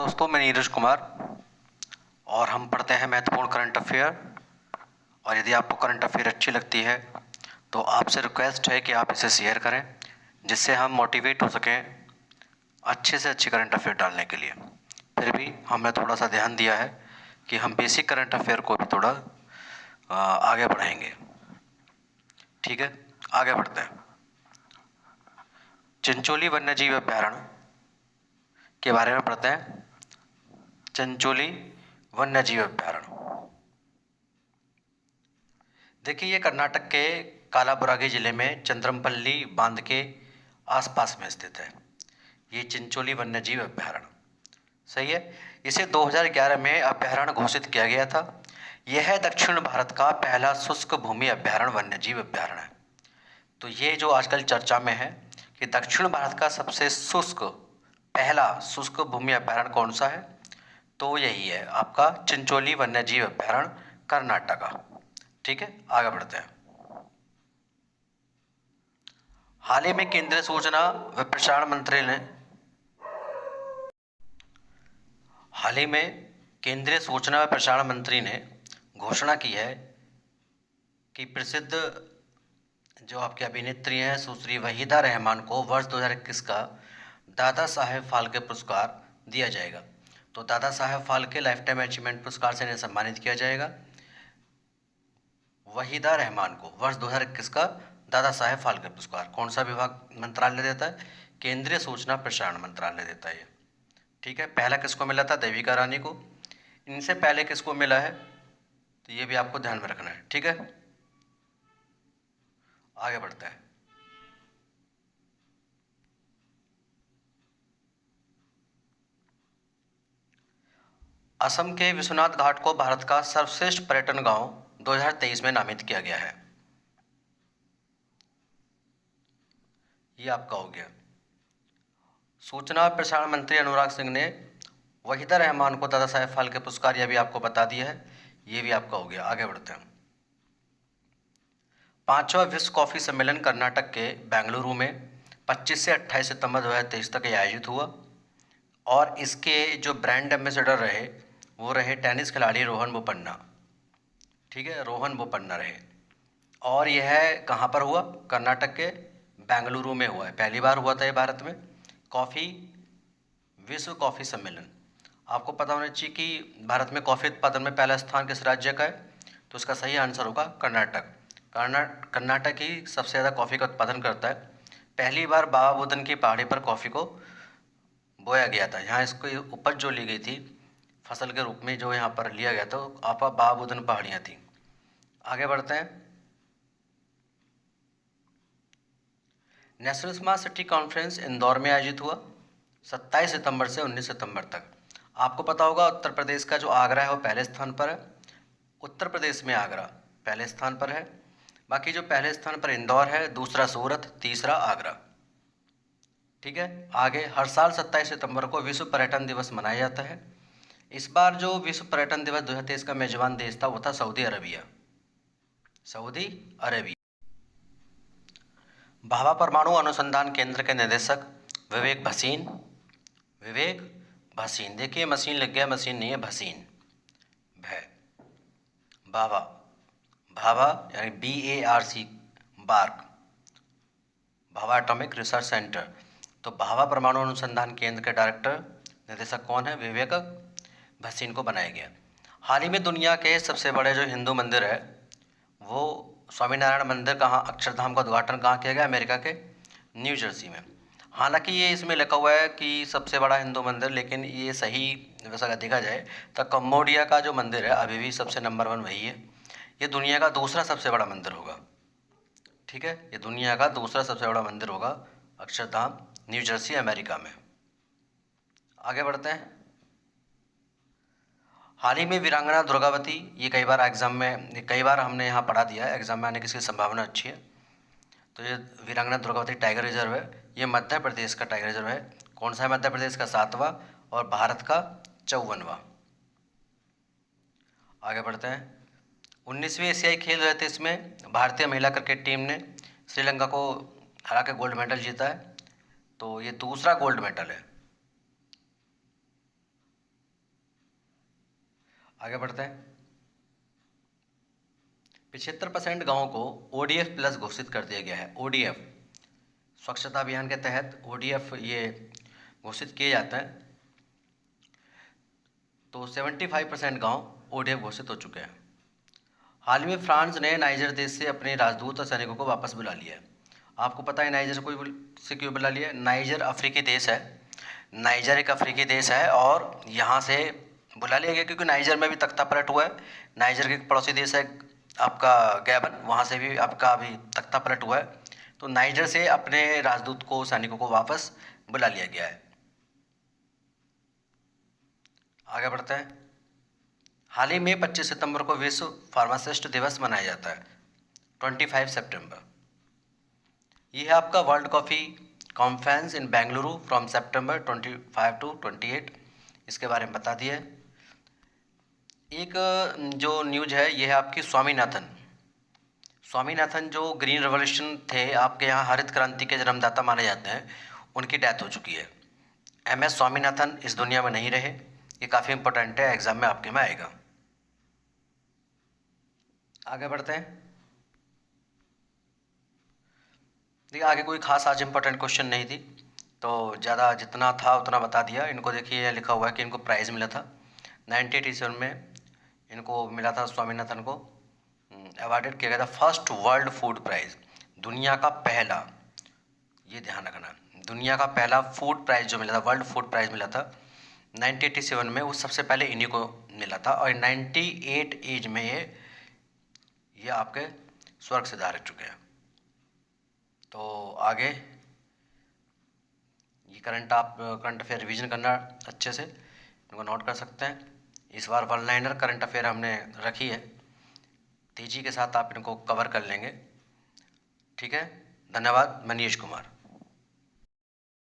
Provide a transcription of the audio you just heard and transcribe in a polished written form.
दोस्तों, मैं नीरज कुमार और हम पढ़ते हैं महत्वपूर्ण करंट अफेयर। और यदि आपको करंट अफेयर अच्छी लगती है तो आपसे रिक्वेस्ट है कि आप इसे शेयर करें, जिससे हम मोटिवेट हो सकें अच्छे से अच्छे करंट अफेयर डालने के लिए। फिर भी हमने थोड़ा सा ध्यान दिया है कि हम बेसिक करंट अफेयर को भी थोड़ा आगे बढ़ाएंगे। ठीक है, आगे बढ़ते हैं। चिंचोली वन्यजीव अभयारण्य के बारे में पढ़ते हैं। चिंचोली वन्यजीव अभयारण्य, देखिए, ये कर्नाटक के कालाबुरागी जिले में चंद्रमपल्ली बांध के आसपास में स्थित है। ये चिंचोली वन्यजीव अभयारण्य सही है। इसे 2011 में अभयारण्य घोषित किया गया था। यह दक्षिण भारत का पहला शुष्क भूमि अभयारण्य वन्यजीव अभयारण्य है। तो ये जो आजकल चर्चा में है कि दक्षिण भारत का सबसे पहला शुष्क भूमि अभयारण्य कौन सा है, तो यही है आपका चिंचोली वन्यजीव अभयारण्य, कर्नाटका। ठीक है, आगे बढ़ते हैं। हाल ही में केंद्रीय सूचना व प्रसारण मंत्री ने हाल ही में केंद्रीय सूचना व प्रसारण मंत्री ने घोषणा की है कि प्रसिद्ध जो आपकी अभिनेत्री हैं सुश्री वहीदा रहमान को वर्ष 2021 का दादा साहेब फाल्के पुरस्कार दिया जाएगा। तो Dada Saheb Phalke life time achievement पुरस्कार से इन्हें सम्मानित किया जाएगा। वहीदा रहमान को वर्ष 2021 का दादा साहेब फाल्के पुरस्कार कौन सा विभाग मंत्रालय देता है? केंद्रीय सूचना प्रसारण मंत्रालय देता है। ठीक है, पहला किसको मिला था? देविका रानी को। इनसे पहले किसको मिला है, तो ये भी आपको ध्यान में रखना है। ठीक है, आगे बढ़ते हैं। असम के विश्वनाथ घाट को भारत का सर्वश्रेष्ठ पर्यटन गांव 2023 में नामित किया गया है। ये आपका हो गया। सूचना और प्रसारण मंत्री अनुराग सिंह ने वहीदा रहमान को दादा साहेब फाल्के पुरस्कार, यह भी आपको बता दिया है। ये भी आपका हो गया। आगे बढ़ते हैं। 5वां विश्व कॉफ़ी सम्मेलन कर्नाटक के बेंगलुरु में 25 से 28 सितंबर 2023 तक आयोजित हुआ और इसके जो ब्रांड एम्बेसडर रहे वो रहे टेनिस खिलाड़ी रोहन बोपन्ना। ठीक है, रोहन बोपन्ना रहे। और यह कहाँ पर हुआ? कर्नाटक के बेंगलुरु में हुआ है। पहली बार हुआ था ये भारत में कॉफ़ी विश्व कॉफ़ी सम्मेलन। आपको पता होना चाहिए कि भारत में कॉफ़ी उत्पादन में पहला स्थान किस राज्य का है, तो इसका सही आंसर होगा कर्नाटक। कर्नाटक ही सबसे ज़्यादा कॉफ़ी का उत्पादन करता है। पहली बार बाबा बुदन की पहाड़ी पर कॉफ़ी को बोया गया था। यहाँ इसको उपज जो ली गई थी फसल के रूप में, जो यहाँ पर लिया गया था, आपा बाबा बुदन पहाड़ियाँ थी। आगे बढ़ते हैं। National smart city conference Indore में आयोजित हुआ 27 सितंबर से 19 सितंबर तक। आपको पता होगा उत्तर प्रदेश का जो आगरा है वो पहले स्थान पर है। उत्तर प्रदेश में आगरा पहले स्थान पर है। बाकी जो पहले स्थान पर इंदौर है, दूसरा सूरत, तीसरा आगरा। ठीक है, आगे हर साल 27 सितंबर को विश्व पर्यटन दिवस मनाया जाता है। इस बार जो विश्व पर्यटन दिवस 2023 का मेजबान देश था वो था Saudi Arabia. Saudi Arabia. Bhabha परमाणु अनुसंधान केंद्र के निदेशक विवेक भसीन। विवेक भसीन, देखिए मशीन लग गया, मशीन नहीं है, भसीन। भय भाभा, भाभा यानी BARC, BARC, Bhabha atomic research centre. तो भाभा परमाणु अनुसंधान केंद्र के डायरेक्टर निदेशक कौन है? विवेक भसीन को बनाया गया। हाल ही में दुनिया के सबसे बड़े जो हिंदू मंदिर है वो स्वामीनारायण मंदिर कहाँ, अक्षरधाम का उद्घाटन कहाँ किया गया? अमेरिका के न्यू जर्सी में। हालांकि ये इसमें लिखा हुआ है कि सबसे बड़ा हिंदू मंदिर, लेकिन ये सही वैसा देखा जाए तो कंबोडिया का जो मंदिर है अभी भी सबसे नंबर 1 वही है। ये दुनिया का दूसरा सबसे बड़ा मंदिर होगा। ठीक है, ये दुनिया का दूसरा सबसे बड़ा मंदिर होगा, अक्षरधाम, न्यू जर्सी, अमेरिका में। आगे बढ़ते हैं। हाल ही में वीरांगना दुर्गावती, ये कई बार हमने यहाँ पढ़ा दिया है, एग्जाम में आने की इसकी संभावना अच्छी है। तो ये वीरांगना दुर्गावती टाइगर रिजर्व है। ये मध्य प्रदेश का टाइगर रिजर्व है। कौन सा है? मध्य प्रदेश का 7वां और भारत का 54वां। आगे बढ़ते हैं। 19वीं एशियाई खेल हुए थे, इसमें भारतीय महिला क्रिकेट टीम ने श्रीलंका को हरा के गोल्ड मेडल जीता है। तो ये दूसरा गोल्ड मेडल है। आगे बढ़ते हैं। 75% गाँव को ODF प्लस घोषित कर दिया गया है। ODF स्वच्छता अभियान के तहत ODF ये घोषित किए जाते हैं। तो 75% गाँव ODF घोषित हो चुके हैं। हाल ही में फ्रांस ने नाइजर देश से अपने राजदूत और सैनिकों को वापस बुला लिया है। आपको पता है नाइजर से क्यों बुला लिया? नाइजर अफ्रीकी देश है। नाइजर एक अफ्रीकी देश है और यहाँ से बुला लिया गया क्योंकि नाइजर में भी तख्ता पलट हुआ है। नाइजर के एक पड़ोसी देश है आपका गैबन, वहाँ से भी आपका अभी तख्ता पलट हुआ है। तो नाइजर से अपने राजदूत को, सैनिकों को वापस बुला लिया गया है। आगे बढ़ते हैं। हाल ही में 25 सितंबर को विश्व फार्मासिस्ट दिवस मनाया जाता है, 25 सितंबर। ये है आपका world coffee conference in Bengaluru from सितंबर 25 टू 28। इसके बारे में बता दिया। एक जो न्यूज है ये है आपकी स्वामीनाथन जो ग्रीन रेवोल्यूशन थे, आपके यहाँ हरित क्रांति के जन्मदाता माने जाते हैं, उनकी डेथ हो चुकी है। MS स्वामीनाथन इस दुनिया में नहीं रहे। ये काफ़ी इंपॉर्टेंट है, एग्जाम में आपके में आएगा। आगे बढ़ते हैं। देखिए आगे कोई खास आज इंपॉर्टेंट क्वेश्चन नहीं थी, तो ज़्यादा जितना था उतना बता दिया। इनको देखिए लिखा हुआ है कि इनको प्राइज़ मिला था 1987 में। इनको मिला था स्वामीनाथन को अवार्डेड किया गया था फर्स्ट वर्ल्ड फूड प्राइज़, दुनिया का पहला, ये ध्यान रखना, दुनिया का पहला फूड प्राइज़ जो मिला था, वर्ल्ड फूड प्राइज़ मिला था 1987 में। वो सबसे पहले इन्हीं को मिला था और 98 एज में ये आपके स्वर्ग से धार चुके हैं। तो आगे ये करंट अफेयर रिवीजन करना अच्छे से, इनको नोट कर सकते हैं। इस बार वन लाइनर करंट अफेयर हमने रखी है, तेज़ी के साथ आप इनको कवर कर लेंगे। ठीक है, धन्यवाद। मनीष कुमार।